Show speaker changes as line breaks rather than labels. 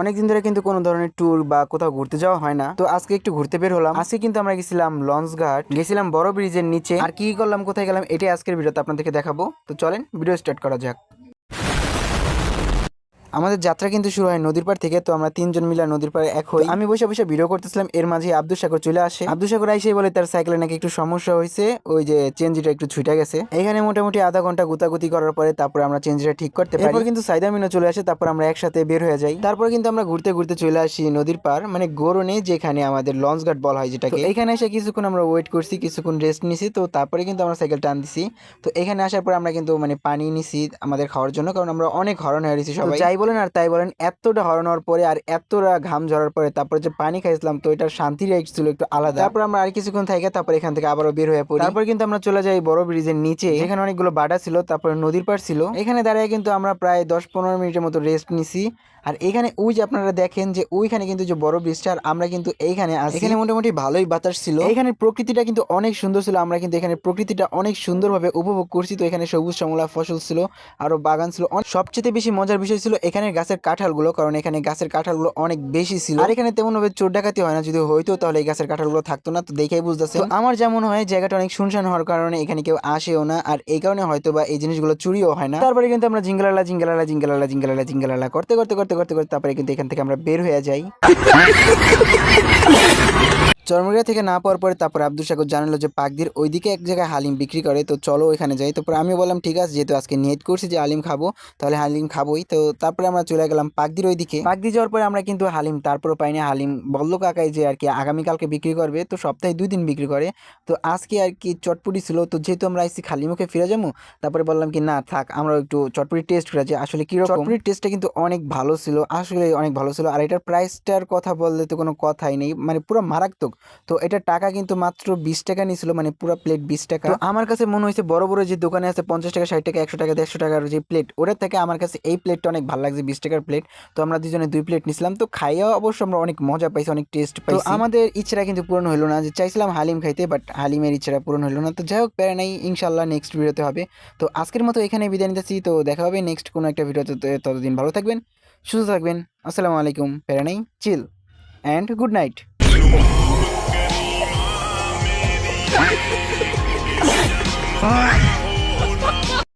অনেকদিন ধরে কিন্তু কোনো ধরনের ট্যুর বা কোথাও ঘুরতে যাওয়া হয় না, তো আজকে একটু ঘুরতে বের হলাম। আজকে কিন্তু আমরা গেছিলাম লঞ্চ ঘাট, গেছিলাম বড় ব্রিজের নিচে। আর কি করলাম, কোথায় গেলাম, এটাই আজকের ভিডিওতে আপনাদেরকে দেখাবো। তো চলেন ভিডিও স্টার্ট করা যাক। আমাদের যাত্রা কিন্তু শুরু হয় নদীর পাড় থেকে। তো আমরা তিনজন মিলে নদীর পাড়ে এক হই। আমি বসে বসে ভিডিও করতেছিলাম, এর মাঝে আব্দুল সাগর চলে আসে। আব্দুল সাগর আইসে বলে তার সাইকেলে নাকি একটু সমস্যা হয়েছে, ওই যে চেঞ্জিটা একটু ছুটে গেছে। এখানে মোটামুটি আধা ঘন্টা গুতাগুতি করার পরে তারপর আমরা চেঞ্জিটা ঠিক করতে পারি। এরপর কিন্তু সাইদা মিনও চলে আসে, তারপর আমরা একসাথে বের হয়ে যাই। তারপর কিন্তু আমরা ঘুরতে ঘুরতে চলে আসি নদীর পার, মানে গোরনে, যেখানে আমাদের লঞ্চ ঘাট বলা হয় যেটাকে। এখানে এসে কিছুক্ষণ আমরা ওয়েট করছি, কিছুক্ষণ রেস্ট নিছি। তো তারপরে কিন্তু আমরা সাইকেল টান দিছি। তো এখানে আসার পর আমরা কিন্তু মানে পানি নিছি আমাদের খাওয়ার জন্য, কারণ আমরা অনেক হরণ হয়ে গেছি সবাই। যাই বলেন আর তাই বলেন, এতটা হরণ হওয়ার পরে আর এতটা ঘাম ঝরার পরে তারপরে যে পানি খাইছিলাম, তো এটার শান্তির ছিল একটু আলাদা। তারপর আমরা আর কিছুক্ষণ থাকি, তারপর এখান থেকে আবারও বের হয়ে পড়ি। তারপর কিন্তু আমরা চলে যাই বড় ব্রিজের নিচে, যেখানে অনেকগুলো বাডা ছিল, তারপরে নদীর পাড় ছিল। এখানে দাঁড়িয়ে কিন্তু আমরা প্রায় 10-15 মিনিটের মতো রেস্ট নিছি। আর এখানে ওই যে আপনারা দেখেন যে ওইখানে কিন্তু যে বড় ব্রিজটা, আর আমরা কিন্তু এইখানে আছি। এখানে মোটামুটি ভালোই বাতাস ছিল। এখানে প্রকৃতিটা কিন্তু অনেক সুন্দর ছিল। আমরা কিন্তু এখানে প্রকৃতিটা অনেক সুন্দরভাবে উপভোগ করছি। তো এখানে সবুজ শ্যামলা ফসল ছিল, আরো বাগান ছিল। সবচেয়ে বেশি মজার বিষয় ছিল এখানে গাছের কাঁঠালগুলো, কারণ এখানে গাছের কাঁঠালগুলো অনেক বেশি ছিল। আর এখানে তেমন ভাবে চোর ডাকাতি হয় না, যদি হইতো তাহলে এই গাছের কাঁঠালগুলো থাকতো না। তো দেখেই বুঝতেছে। আমার যেমন হয় জায়গাটা অনেক শুনশান হওয়ার কারণে এখানে কেউ আসেও না, আর এই কারণে হয়তো বা এই জিনিসগুলো চুরিও হয় না। তারপরে কিন্তু আমরা জিঙ্গালালা জিঙ্গালালা জিঙ্গালালা জিঙ্গালালা জিঙ্গালালা করতে করতে করতে করতে করতে তারপরে কিন্তু এখান থেকে আমরা বের হয়ে যাই। চরমুড়িয়া থেকে না পাওয়ার পরে তারপর আব্দুল সাগর জানালো যে পাকদির ওইদিকে এক জায়গায় হালিম বিক্রি করে, তো চলো ওইখানে যাই। তারপর আমি বললাম ঠিক আছে, যেহেতু আজকে নিয়ত করছি যে হালিম খাবো, তাহলে হালিম খাবোই। তো তারপরে আমরা চলে গেলাম পাকদির ওইদিকে। পাকদি যাওয়ার পরে আমরা কিন্তু হালিম তারপরও পাইনি। হালিম বললো কাকাই যে আর কি আগামীকালকে বিক্রি করবে, তো সপ্তাহে 2 দিন বিক্রি করে। তো আজকে আর কি চটপুটি ছিল, তো যেহেতু আমরা আইসি খালি মুখে ফিরে যাবো, তারপরে বললাম কি না থাক, আমরা একটু চটপুটি টেস্ট করে যাই আসলে কিরকম। চটপুটির টেস্টটা কিন্তু অনেক ভালো ছিল, আসলে অনেক ভালো ছিল। আর এটার প্রাইসটার কথা বললে তো কোনো কথাই নেই, মানে পুরো মারাত্মক। তো এটা টাকা কিন্তু মাত্র 20 টাকা নিয়েছিল, মানে পুরো প্লেট 20 টাকা। তো আমার কাছে মনে হয়েছে বড় বড় যে দোকানে আছে 50 টাকা 60 টাকা 100 টাকা 150 টাকার যে প্লেট, ওটার থেকে আমার কাছে এই প্লেটটা অনেক ভালো লাগছে, 20 টাকার প্লেট। তো আমরা দুজনে 2 প্লেট নিছিলাম। তো খাইয়া অবশ্য আমরা অনেক মজা পাইছি, অনেক টেস্ট পাইছি। তো আমাদের ইচ্ছাটা কিন্তু পূরণ হলো না, যে চাইছিলাম হালিম খাইতে, বাট হালিমের ইচ্ছাটা পূরণ হলো না। তো যাই হোক, প্যারা নাই, ইনশাল্লাহ নেক্সট ভিডিওতে হবে। তো আজকের মতো এখানে বিদায় নিতেছি। তো দেখা হবে নেক্সট কোনো একটা ভিডিওতে। ততদিন ভালো থাকবেন, সুস্থ থাকবেন। আসসালামু আলাইকুম। প্যারা নাই, chill and good night.
Ah!